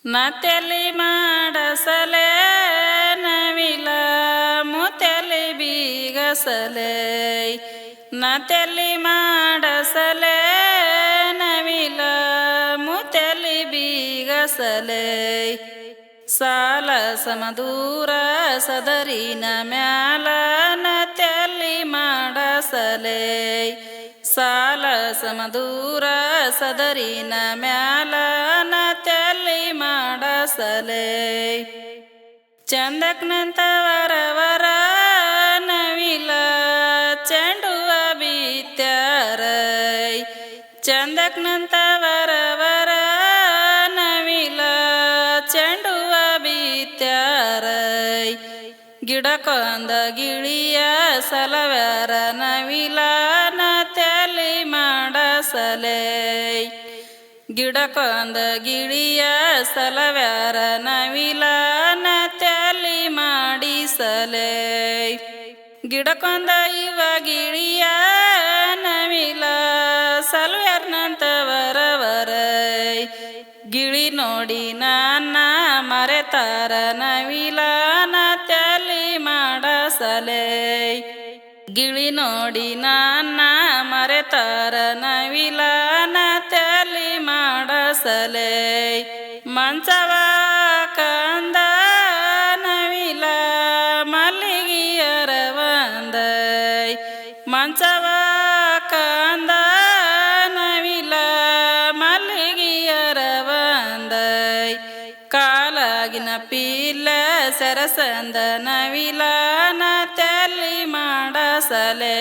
ನತೆಲಿ ಮಾಡಸಲೆ ನವಿಲ ಮುತೆಲಿ ಬೀಗಸಲೆ ನತೆಲಿ ಮಾಡಸಲೆ ನವಿಲ ಮುತೆಲಿ ಬೀಗಸಲೆ ಸಾಲ ಸಮದೂರ ಸದರಿನ ಮ್ಯಾಲ ನತೆಲಿ ಮಾಡಸಲೆ ಸಾಲ ಸಮದೂರ ಸದರಿನ ಮ್ಯಾಲ ನತೆಲಿ ಮಾಡಸಲೆ ಚಂದಕ್ನಂತ ವರವರ ನವಿಲ ಚೆಂಡುವ ಬೀತ್ಯಾರೈ ಚಂದಕ್ನಂತ ವರವರ ನವಿಲ ಚೆಂಡುವ ಬೀತ್ಯಾರೈ ಗಿಡಕೊಂದ ಗಿಳಿಯ ಸಲವ್ಯಾರ ನವಿಲ ನತೆಲಿ ಮಾಡಸಲೆ ಗಿಡಕೊಂದ ಗಿಳಿಯ ಸಲವ್ಯಾರ ನವಿಲ ನತೆಲಿ ಮಾಡಿಸಲೆ ಗಿಡಕೊಂದ ಇವ ಗಿಳಿಯ ನವಿಲ ಸಲವ್ಯಾರ್ನಂತ ವರವರೈ ಗಿಳಿ ನೋಡಿ ನನ್ನ ಮರೆತಾರ ನವಿಲ ನತೆಲಿ ಮಾಡಸಲೆ ಗಿಳಿ ನೋಡಿ ನನ್ನ ಮರೆತಾರ ನವಿಲ ನತೆಲಿ ಮಾಡಸಲೆ ಮಂಚವ ಕಂದ ನವಿಲ ಮಲ್ಲಿಗೆಯರ ಒಂದೈ ಮಂಚವ ಕಂದ ನವಿಲ ಮಲ್ಲಿಗೆಯರ ಒಂದೈ ಕಾಲಾಗಿನ ಪೀಲ ಸರಸಂದ ನವಿಲ ನತೆಲಿ ಮಾಡಸಲೆ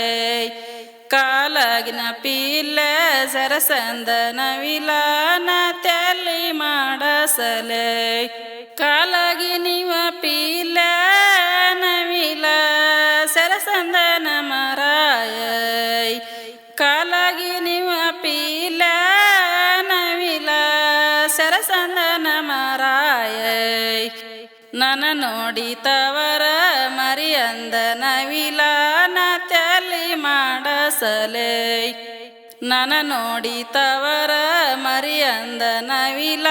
ಕಾಲಾಗಿನ ಪೀಲ ಸರಸಂದ ನವಿಲ ನತೆಲಿ ಮಾಡಸಲೆ ಕಾಲಾಗಿ ನೀವ ಪೀಲ ನವಿಲ ಸರಸಂದನ ಮರಾಯೈ ಕಾಲಾಗಿ ನೀವ ಪೀಲ ನವಿಲ ಸರಸಂದನ ಮರಾಯೈ ನನ್ನ ನೋಡಿ ತವರ ಮರಿಯಂದ ನವಿಲ ನತೆಲಿ ಮಾಡಸಲೆ ನನ್ನ ನೋಡಿ ತವರ ಮರಿಯಂದ ನವಿಲ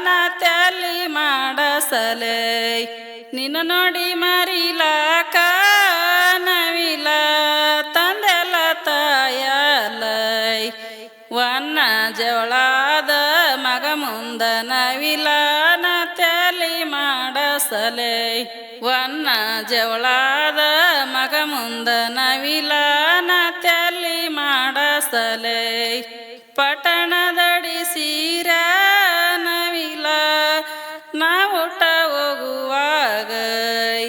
ನತೆಲಿ ಮಾಡಸಲೆ ನಿನ್ನ ನೋಡಿ ಮರಿಲಾಕ ನವಿಲ ತಂದೆಲ್ಲ ತಾಯಲೈ ವನ್ನ ಜವಳಾದ ಮಗ ಮುಂದ ನವಿಲ ನತೆಲಿ ಮಾಡಸಲೆ ವನ್ನ ಜವಳಾದ ಮಗ ಮುಂದ ನವಿಲ ನತೆಲಿ ಮಾಡಸಲೆ ಪಟ್ಟಣದಡಿ ಸೀರ ನವಿಲ ನಾವುಟ ಹೋಗುವಾಗೈ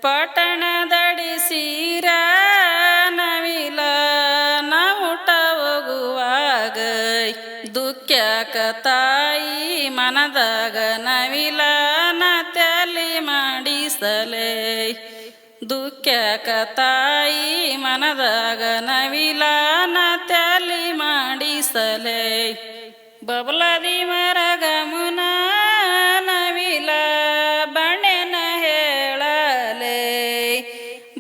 ಪಟ್ಟಣದಡಿ ಸೀರ ನವಿಲ ನಾವುಟ ಹೋಗುವಾಗೈ ದುಃಖ್ಯಾಕ ತಾಯಿ ಮನದಾಗ ನವಿಲ ನತೆಲಿ ಮಾಡಿಸಲೆ ದುಃಖ್ಯಾಕ ತಾಯಿ ಮನದಾಗ ನವಿಲ ನತೆಲಿ ಮಾಡಿಸಲೆ ಬಬಲದಿ ಮರಗಮುನ ನವಿಲ ಬಣ್ಣೆನ ಹೇಳಲೆ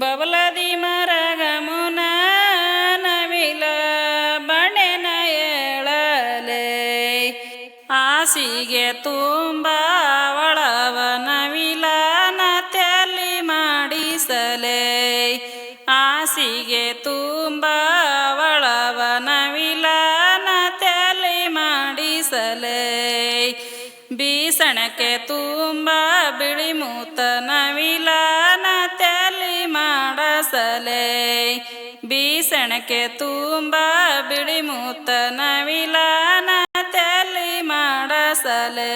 ಬಬಲದಿ ಮರಗಮುನ ನವಿಲ ಬಣ್ಣೆನ ಹೇಳಲೆ ಆಸಿಗೆ ತುಂಬ ಒಳವ ನವಿಲ ನತೆಲಿ ಮಾಡಿಸಲೆ ಆಸಿಗೆ ತುಂಬ ಒಳವ ನವಿಲ ನತೆಲಿ ಮಾಡಿಸಲೆ ಬೀಸಣಕ್ಕೆ ತುಂಬ ಬಿಳಿ ಮೂತ ನವಿಲ ನತೆಲಿ ಮಾಡಸಲೆ ಬೀಸಣಕ್ಕೆ ತುಂಬ ಬಿಳಿ ಮೂತ ನವಿಲ ನತೆಲಿ ಮಾಡಸಲೆ